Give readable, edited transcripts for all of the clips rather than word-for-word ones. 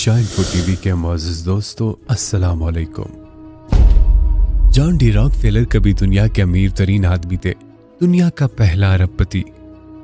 शाइनफो TV के मुअज़्ज़िज़ दोस्तों, अस्सलाम वालेकुम। जॉन डी रॉकफेलर कभी दुनिया के अमीर तरीन आदमी थे, दुनिया का पहला अरबपति।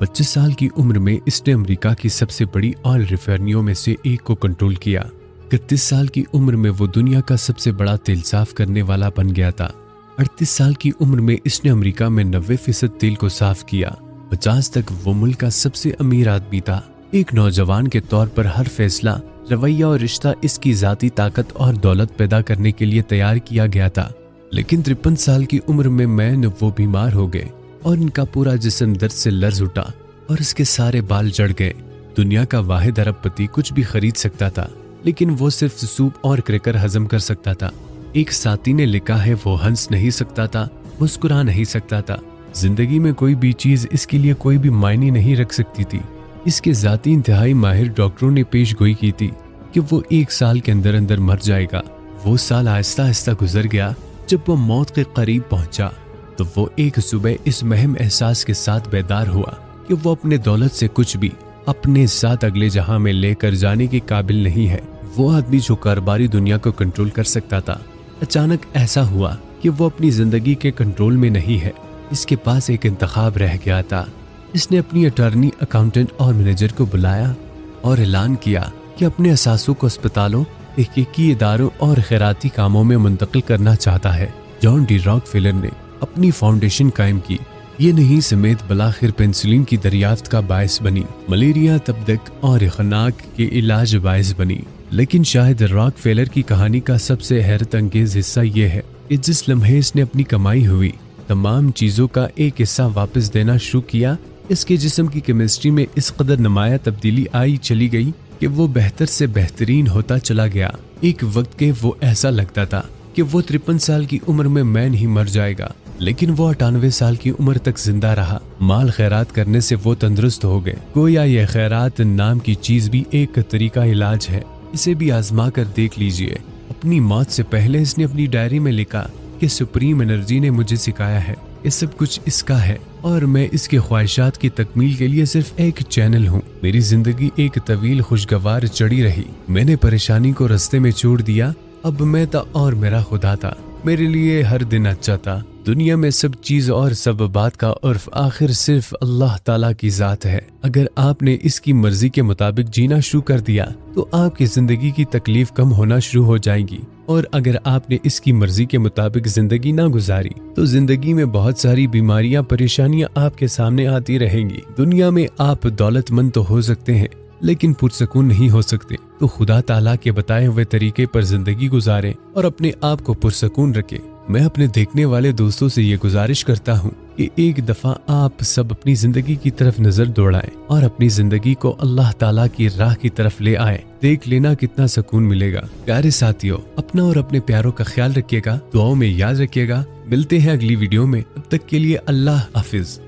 25 साल की उम्र में इसने अमेरिका की सबसे बड़ी ऑयल रिफाइनरियों में से एक को कंट्रोल किया। 31 साल की उम्र में वो दुनिया का सबसे बड़ा तेल साफ करने वाला बन गया था। 38 साल की उम्र में इसने अमेरिका में 90% तेल को साफ किया। 50 तक वो मुल्क का सबसे अमीर आदमी था। एक नौजवान के तौर पर हर फैसला, रवैया और रिश्ता इसकी जाती ताकत और दौलत पैदा करने के लिए तैयार किया गया था। लेकिन 53 साल की उम्र में मैन वो बीमार हो गए और इनका पूरा जिस्म दर्द से लर्ज उठा और इसके सारे बाल जड़ गए। दुनिया का वाहिद अरबपति कुछ भी खरीद सकता था, लेकिन वो सिर्फ सूप और क्रैकर हजम कर सकता था। एक साथी ने लिखा है, वो हंस नहीं सकता था, मुस्कुरा नहीं सकता था। जिंदगी में कोई भी चीज इसके लिए कोई भी मायने नहीं रख सकती थी। इसके जाती इंतहाई माहिर डॉक्टरों ने पेश गोई की थी कि वो 1 साल के अंदर अंदर मर जाएगा। वो साल आहिस्ता आहिस्ता गुजर गया। जब वो मौत के करीब पहुंचा तो वो एक सुबह इस महम एहसास के साथ बेदार हुआ कि वो अपने दौलत से कुछ भी अपने साथ अगले जहां में लेकर जाने के काबिल नहीं है। वो आदमी जो कारोबारी दुनिया को कंट्रोल कर सकता था, अचानक ऐसा हुआ कि वो अपनी जिंदगी के कंट्रोल में नहीं है। इसके पास एक इंतखाब रह गया था। इसने अपनी अटॉर्नी, अकाउंटेंट और मैनेजर को बुलाया और ऐलान किया कि अपने असासों को अस्पतालों, तहकीकी इदारों और खैराती कामों में मुंतकिल करना चाहता है। जॉन डी रॉकफेलर ने अपनी फाउंडेशन कायम की। ये नहीं समेत बलाखिर पेंसिलिन की दरियाफ्त का बायस बनी, मलेरिया, तबदक और खनाक के इलाज बायस बनी। लेकिन शायद रॉकफेलर की कहानी का सबसे हैरत अंगेज हिस्सा ये है कि जिस लम्हे इसने अपनी कमाई हुई तमाम चीजों का एक हिस्सा वापस देना शुरू किया, इसके जिस्म की केमिस्ट्री में इस कदर नुमाया तब्दीली आई चली गई कि वो बेहतर से बेहतरीन होता चला गया। एक वक्त के वो ऐसा लगता था कि वो 53 साल की उम्र में मैन ही मर जाएगा, लेकिन वो 98 साल की उम्र तक जिंदा रहा। माल खैरात करने से वो तंदुरुस्त हो गए। गोया ये खैरात नाम की चीज भी एक तरीका इलाज है, इसे भी आजमा कर देख लीजिए। अपनी मौत से पहले इसने अपनी डायरी में लिखा कि सुप्रीम एनर्जी ने मुझे सिखाया है ये सब कुछ इसका है और मैं इसके ख्वाहिशात की तकमील के लिए सिर्फ एक चैनल हूँ। मेरी जिंदगी एक तवील खुशगवार चढ़ी रही। मैंने परेशानी को रास्ते में छोड़ दिया। अब मैं था और मेरा खुदा था। मेरे लिए हर दिन अच्छा था। दुनिया में सब चीज और सब बात का उर्फ आखिर सिर्फ अल्लाह ताला की जात है। अगर आपने इसकी मर्जी के मुताबिक जीना शुरू कर दिया तो आपकी जिंदगी की तकलीफ कम होना शुरू हो जाएगी, और अगर आपने इसकी मर्जी के मुताबिक जिंदगी ना गुजारी तो जिंदगी में बहुत सारी बीमारियां, परेशानियां आपके सामने आती रहेंगी। दुनिया में आप दौलतमंद तो हो सकते हैं, लेकिन पुरसकून नहीं हो सकते। तो खुदा ताला के बताए हुए तरीके पर जिंदगी गुजारें और अपने आप को पुरसकून रखें। मैं अपने देखने वाले दोस्तों से ये गुजारिश करता हूँ कि एक दफा आप सब अपनी जिंदगी की तरफ नजर दौड़ाएं और अपनी जिंदगी को अल्लाह ताला की राह की तरफ ले आए। देख लेना कितना सुकून मिलेगा। प्यारे साथियों, अपना और अपने प्यारों का ख्याल रखिएगा, दुआओं में याद रखिएगा। मिलते हैं अगली वीडियो में। तब तक के लिए अल्लाह हाफिज।